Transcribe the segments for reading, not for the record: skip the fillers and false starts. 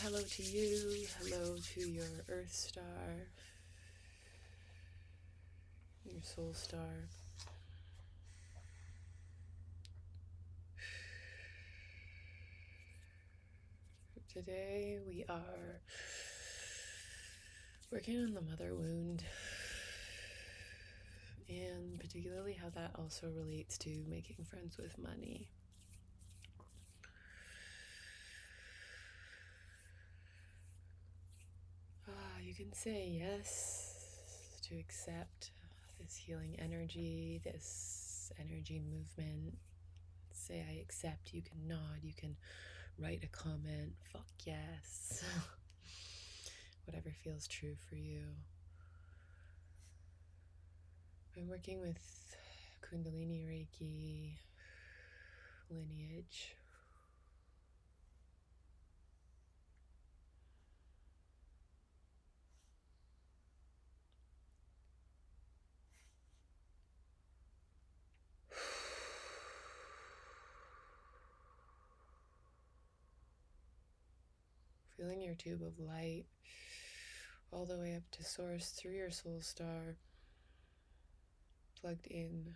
hello to you, hello to your Earth Star, your Soul Star. Today we are working on the mother wound, and particularly how that also relates to making friends with money. You can say yes to accept this healing energy, this energy movement. Say I accept. You can nod, you can write a comment, fuck yes. Whatever feels true for you. I'm working with Kundalini Reiki lineage. Feeling your tube of light all the way up to source through your soul star, plugged in,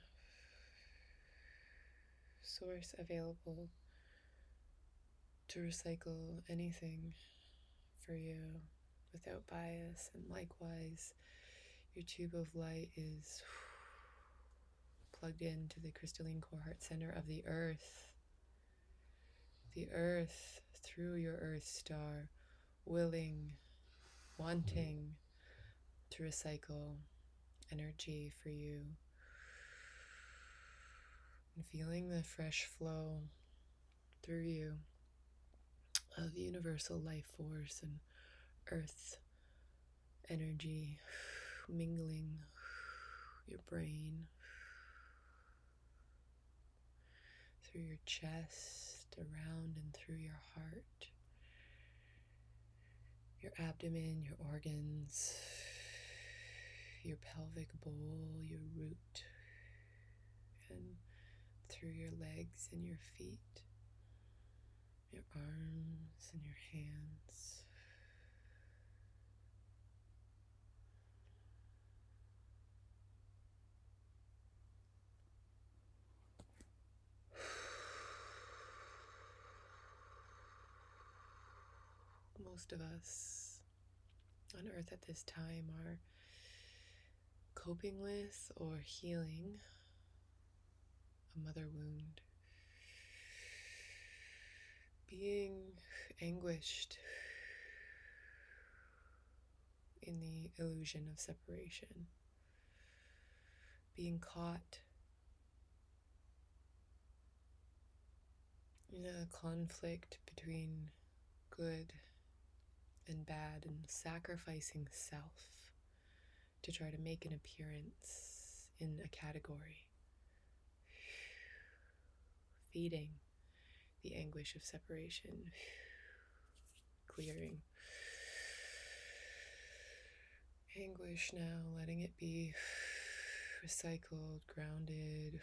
source available to recycle anything for you without bias. And likewise, your tube of light is plugged into the crystalline core heart center of the earth through your earth star, willing, wanting to recycle energy for you, and feeling the fresh flow through you of universal life force and earth energy mingling your brain through your chest, around and through your heart, your abdomen, your organs, your pelvic bowl, your root, and through your legs and your feet, your arms and your hands. Most of us on earth at this time are coping with or healing a mother wound, being anguished in the illusion of separation, being caught in a conflict between good and bad, and sacrificing self to try to make an appearance in a category, feeding the anguish of separation, clearing anguish now, letting it be recycled, grounded,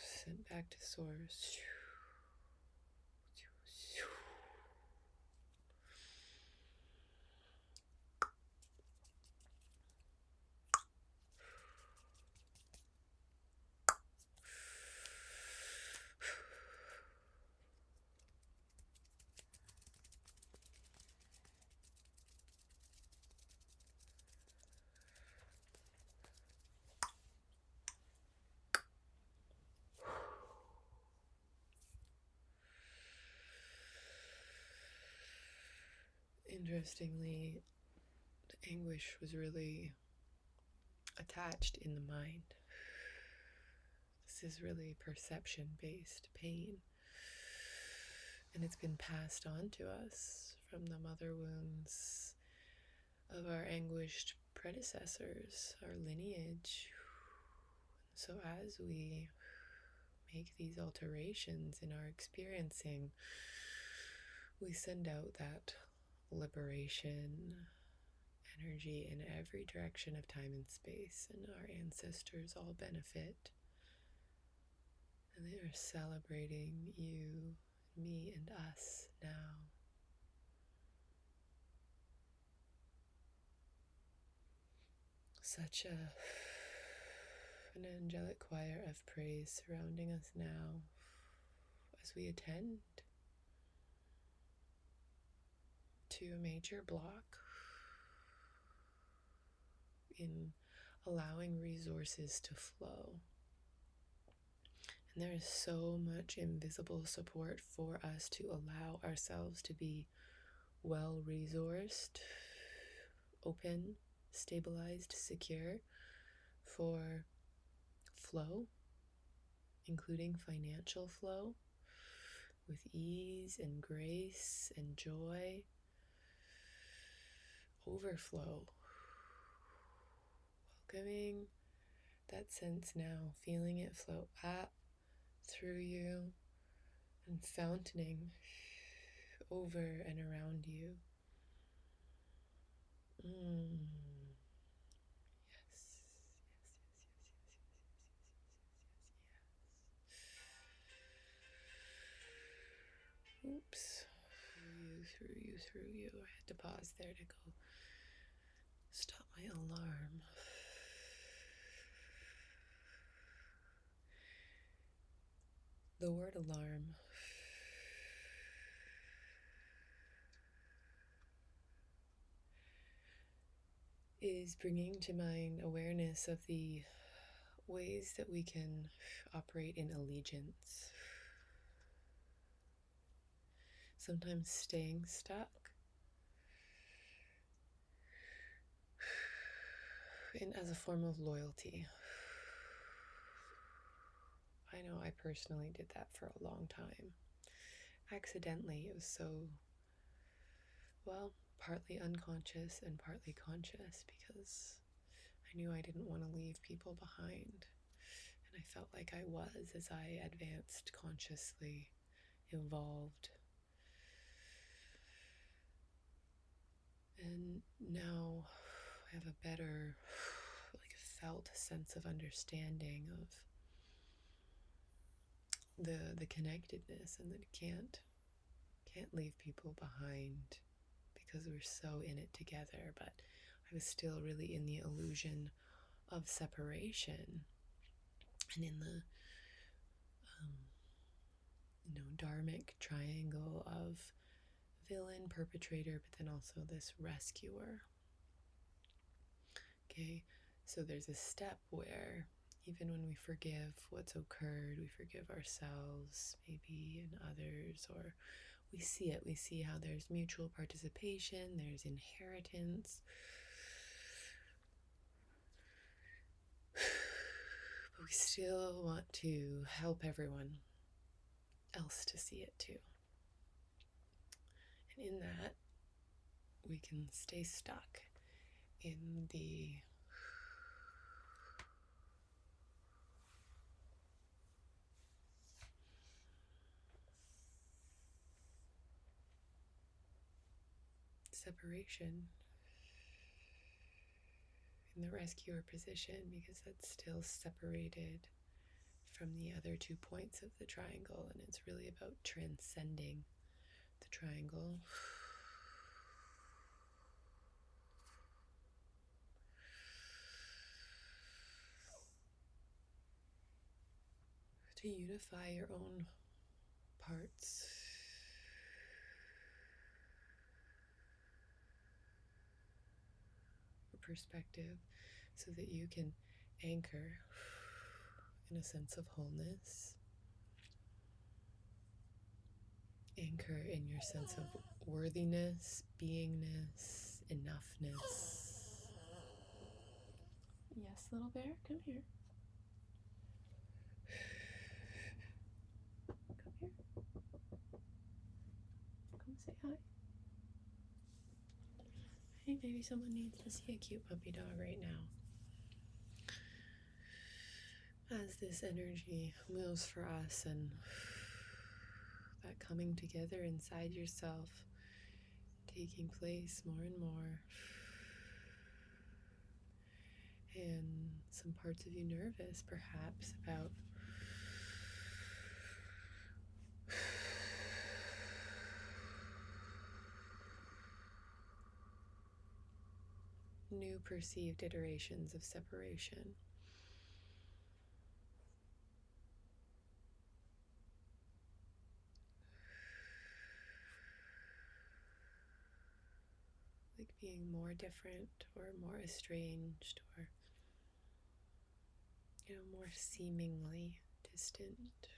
sent back to source. Interestingly, the anguish was really attached in the mind. This is really perception-based pain, and it's been passed on to us from the mother wounds of our anguished predecessors, our lineage. So as we make these alterations in our experiencing, we send out that liberation energy in every direction of time and space, and our ancestors all benefit, and they are celebrating you, me, and us now. such an angelic choir of praise surrounding us now as we attend to a major block in allowing resources to flow. And there is so much invisible support for us to allow ourselves to be well resourced, open, stabilized, secure for flow, including financial flow, with ease and grace and joy, overflow, welcoming that sense now, feeling it flow up through you and fountaining over and around you. Yes. Oops. Through you. I had to pause there to go stop my alarm. The word alarm is bringing to mind awareness of the ways that we can operate in allegiance. Sometimes staying stuck and as a form of loyalty. I know I personally did that for a long time. Accidentally, it was so, well, partly unconscious and partly conscious, because I knew I didn't want to leave people behind. And I felt like I was as I advanced consciously, evolved. And now I have a better, felt sense of understanding of the connectedness, and that can't leave people behind because we're so in it together. But I was still really in the illusion of separation and in the dharmic triangle of villain, perpetrator, but then also this rescuer. Okay, so there's a step where even when we forgive what's occurred, we forgive ourselves, maybe, and others, or we see it. We see how there's mutual participation, there's inheritance. But we still want to help everyone else to see it too. And in that, we can stay stuck in the separation, in the rescuer position, because that's still separated from the other 2 points of the triangle, and it's really about transcending the triangle. To unify your own parts. Perspective, so that you can anchor in a sense of wholeness, anchor in your sense of worthiness, beingness, enoughness. Yes, little bear, come here. Come here. Come say hi. I think maybe someone needs to see a cute puppy dog right now. As this energy moves for us, and that coming together inside yourself taking place more and more, and some parts of you nervous perhaps about new perceived iterations of separation. Like being more different or more estranged or, more seemingly distant.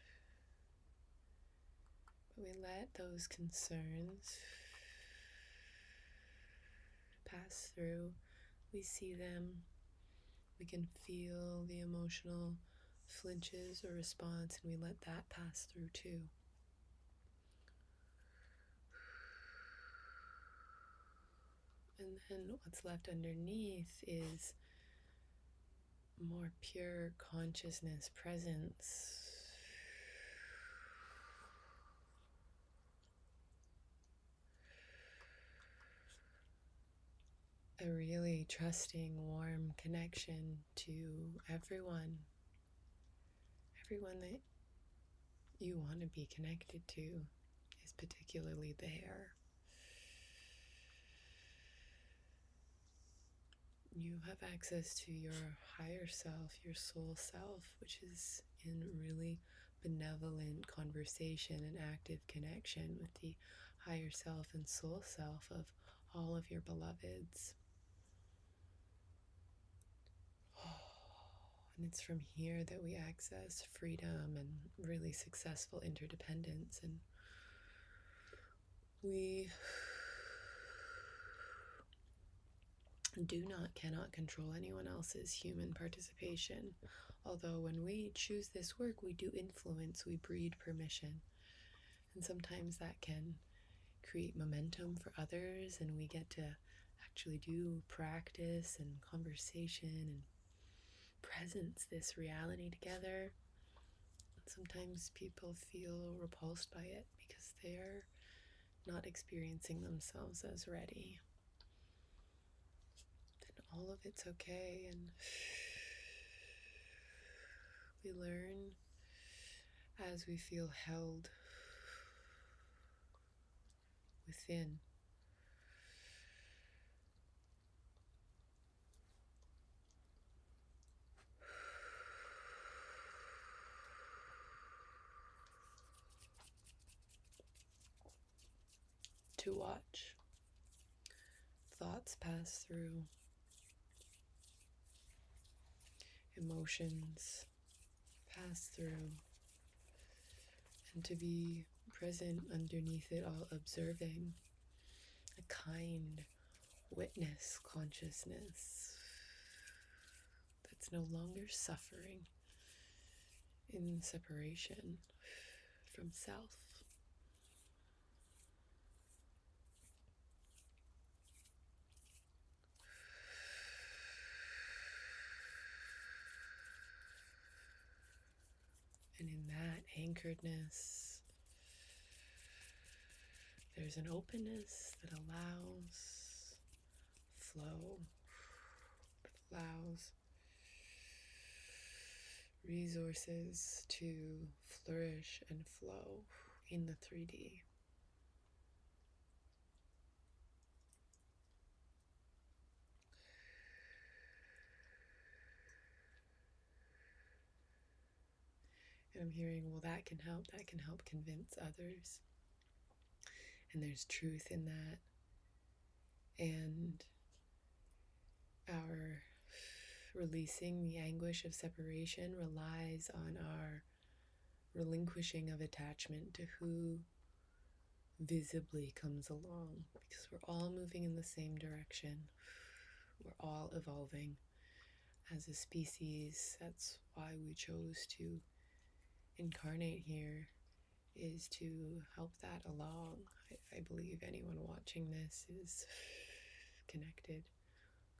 But we let those concerns pass through. We see them. We can feel the emotional flinches or response, and we let that pass through too. And then what's left underneath is more pure consciousness, presence. A really trusting, warm connection to everyone that you want to be connected to is particularly there. You have access to your higher self, your soul self, which is in really benevolent conversation and active connection with the higher self and soul self of all of your beloveds. And it's from here that we access freedom and really successful interdependence. And we cannot control anyone else's human participation. Although when we choose this work, we do influence, we breed permission. And sometimes that can create momentum for others, and we get to actually do practice and conversation and presence this reality together. And sometimes people feel repulsed by it because they're not experiencing themselves as ready. Then all of it's okay, and we learn as we feel held within. To watch thoughts pass through, emotions pass through, and to be present underneath it all, observing a kind witness consciousness that's no longer suffering in separation from self. And in that anchoredness, there's an openness that allows flow, that allows resources to flourish and flow in the 3D. And I'm hearing, well, that can help convince others. And there's truth in that. And our releasing the anguish of separation relies on our relinquishing of attachment to who visibly comes along, because we're all moving in the same direction. We're all evolving as a species. That's why we chose to incarnate here, is to help that along. I believe anyone watching this is connected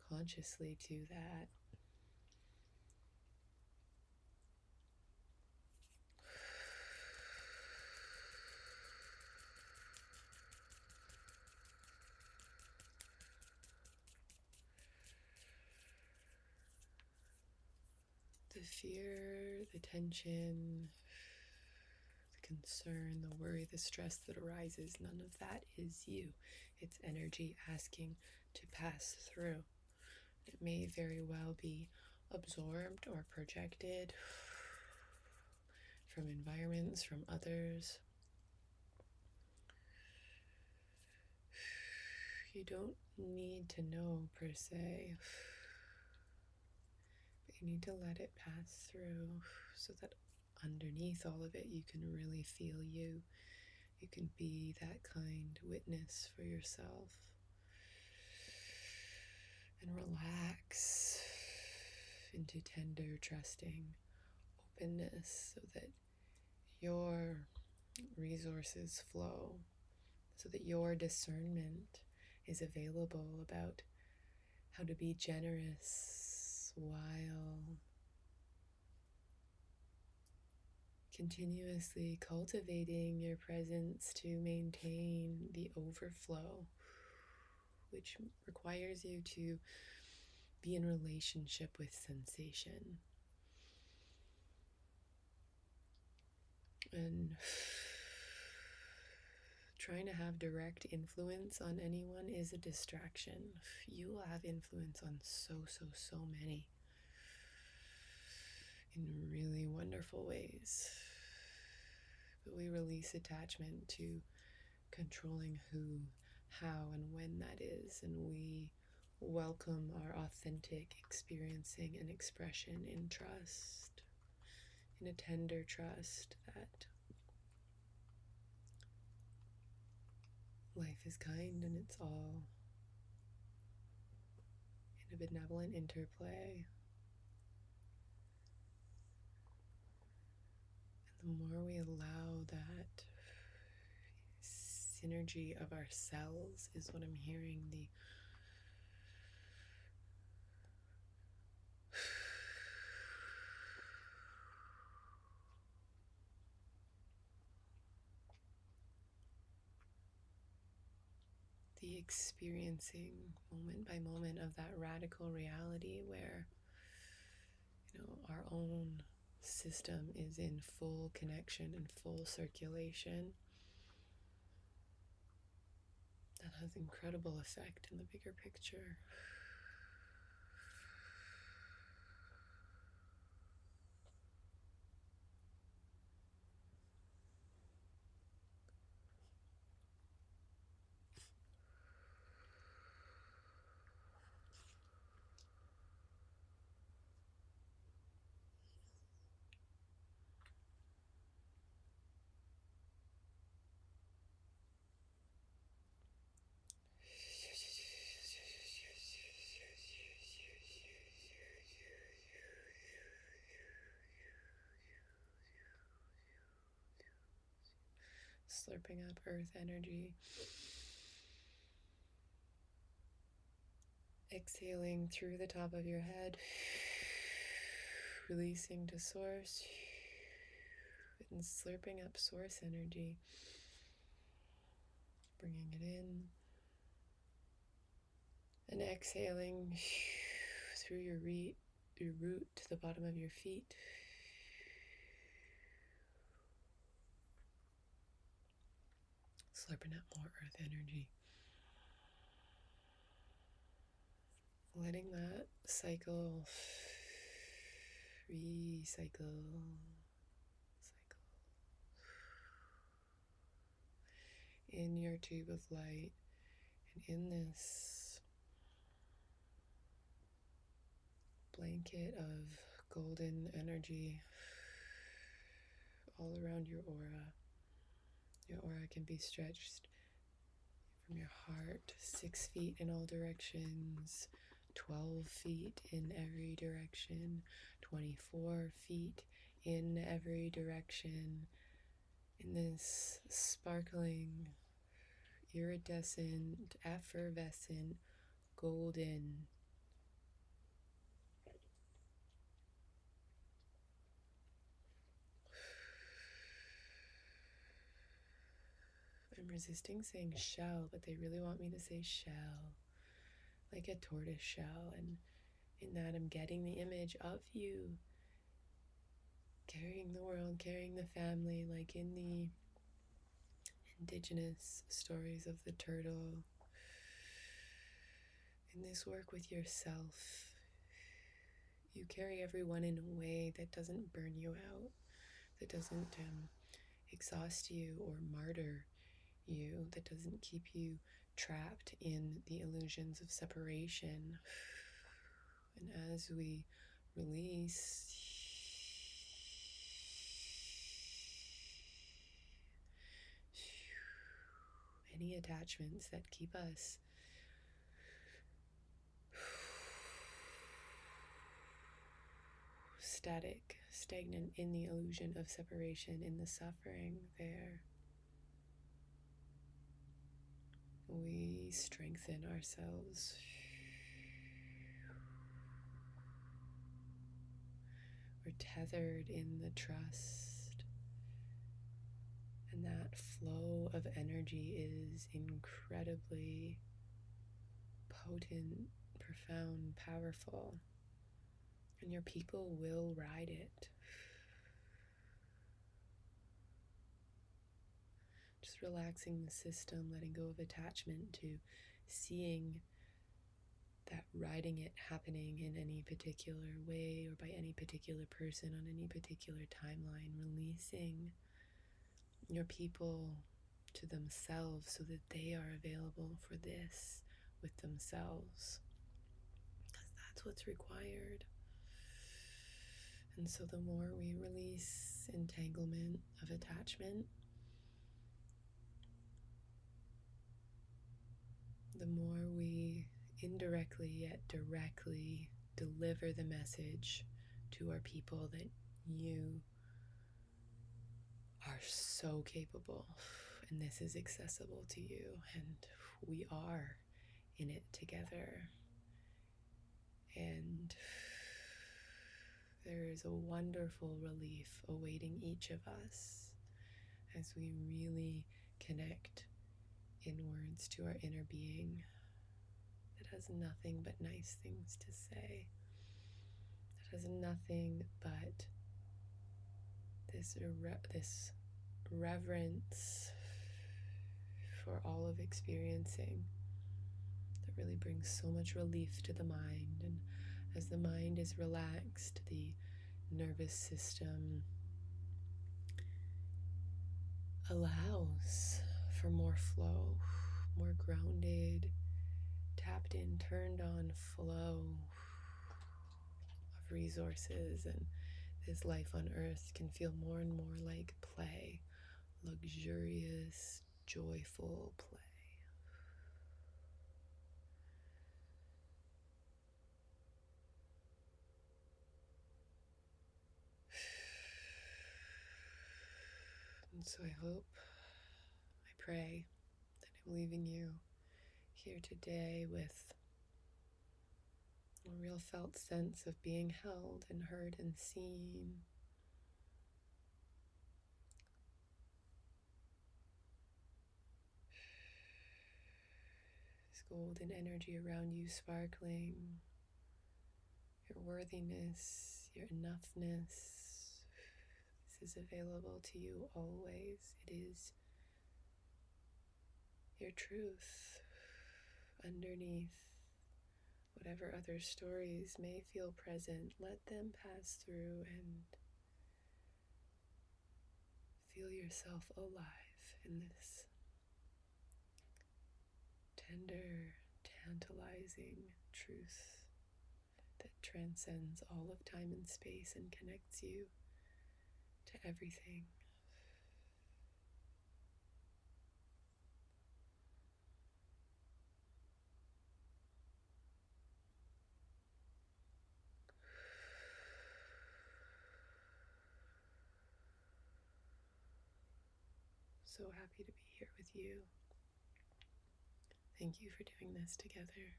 consciously to that. The fear, the tension, the concern, the worry, the stress that arises, none of that is you. It's energy asking to pass through. It may very well be absorbed or projected from environments, from others. You don't need to know per se, but you need to let it pass through so that underneath all of it you can really feel you. You can be that kind witness for yourself. And relax into tender, trusting openness so that your resources flow, so that your discernment is available about how to be generous while continuously cultivating your presence to maintain the overflow, which requires you to be in relationship with sensation. And trying to have direct influence on anyone is a distraction. You will have influence on so many in really wonderful ways. But we release attachment to controlling who, how, and when that is, and we welcome our authentic experiencing and expression in trust, in a tender trust that life is kind and it's all in a benevolent interplay. And the more we allow that synergy of our cells is what I'm hearing, the experiencing moment by moment of that radical reality where, our own system is in full connection and full circulation. That has incredible effect in the bigger picture. Slurping up earth energy. Exhaling through the top of your head. Releasing to source. And slurping up source energy. Bringing it in. And exhaling through your root to the bottom of your feet. Slurping up more earth energy. Letting that cycle, recycle, in your tube of light, and in this blanket of golden energy all around your aura. Your aura can be stretched from your heart 6 feet in all directions, 12 feet in every direction, 24 feet in every direction, in this sparkling, iridescent, effervescent, golden I'm resisting saying shell, but they really want me to say shell, like a tortoise shell. And in that, I'm getting the image of you carrying the world, carrying the family, like in the indigenous stories of the turtle, In this work with yourself, you carry everyone in a way that doesn't burn you out, that doesn't exhaust you or martyr you, that doesn't keep you trapped in the illusions of separation. And as we release, any attachments that keep us stagnant in the illusion of separation, in the suffering there, we strengthen ourselves. We're tethered in the trust, and that flow of energy is incredibly potent, profound, powerful, and your people will ride it. Just relaxing the system, letting go of attachment to seeing that riding it happening in any particular way or by any particular person on any particular timeline, releasing your people to themselves so that they are available for this with themselves, because that's what's required. And so the more we release entanglement of attachment, the more we indirectly yet directly deliver the message to our people that you are so capable and this is accessible to you, and we are in it together. And there is a wonderful relief awaiting each of us as we really connect inwards to our inner being that has nothing but nice things to say, that has nothing but this reverence for all of experiencing, that really brings so much relief to the mind. And as the mind is relaxed, the nervous system allows for more flow, more grounded, tapped in, turned on flow of resources, and this life on earth can feel more and more like play, luxurious, joyful play. And so I hope, I pray that I'm leaving you here today with a real felt sense of being held and heard and seen. This golden energy around you sparkling, your worthiness, your enoughness. This is available to you always. It is your truth underneath whatever other stories may feel present. Let them pass through and feel yourself alive in this tender, tantalizing truth that transcends all of time and space and connects you to everything. So happy to be here with you. Thank you for doing this together.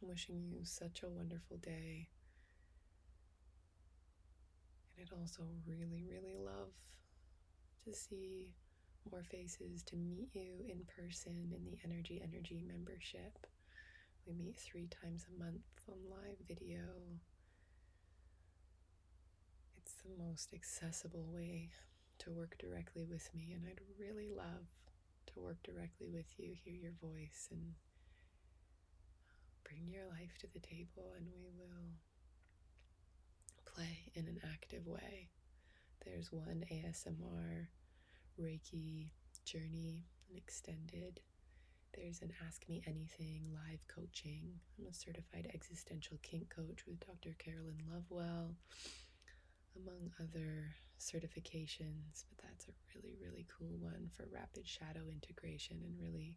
I'm wishing you such a wonderful day. And I'd also really, really love to see more faces, to meet you in person in the Energy membership. We meet 3 times a month on live video. It's the most accessible way to work directly with me, and I'd really love to work directly with you, hear your voice, and bring your life to the table and we will play in an active way. There's one ASMR Reiki journey, an extended. There's an Ask Me Anything live coaching. I'm a certified existential kink coach with Dr. Carolyn Lovewell, among other certifications, but that's a really, really cool one for rapid shadow integration and really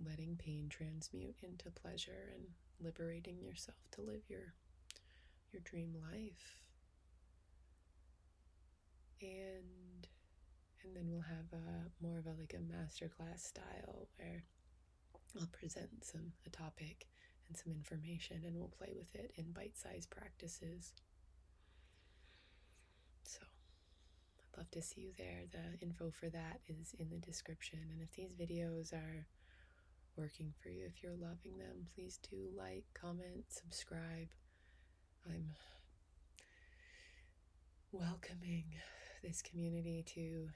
letting pain transmute into pleasure and liberating yourself to live your dream life. And then we'll have more of a masterclass style where I'll present a topic and some information, and we'll play with it in bite-sized practices. So I'd love to see you there. The info for that is in the description. And if these videos are working for you, if you're loving them, please do like, comment, subscribe. I'm welcoming this community to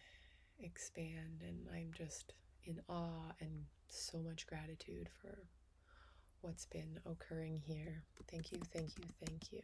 expand, and I'm just in awe and so much gratitude for what's been occurring here. Thank you, thank you, thank you.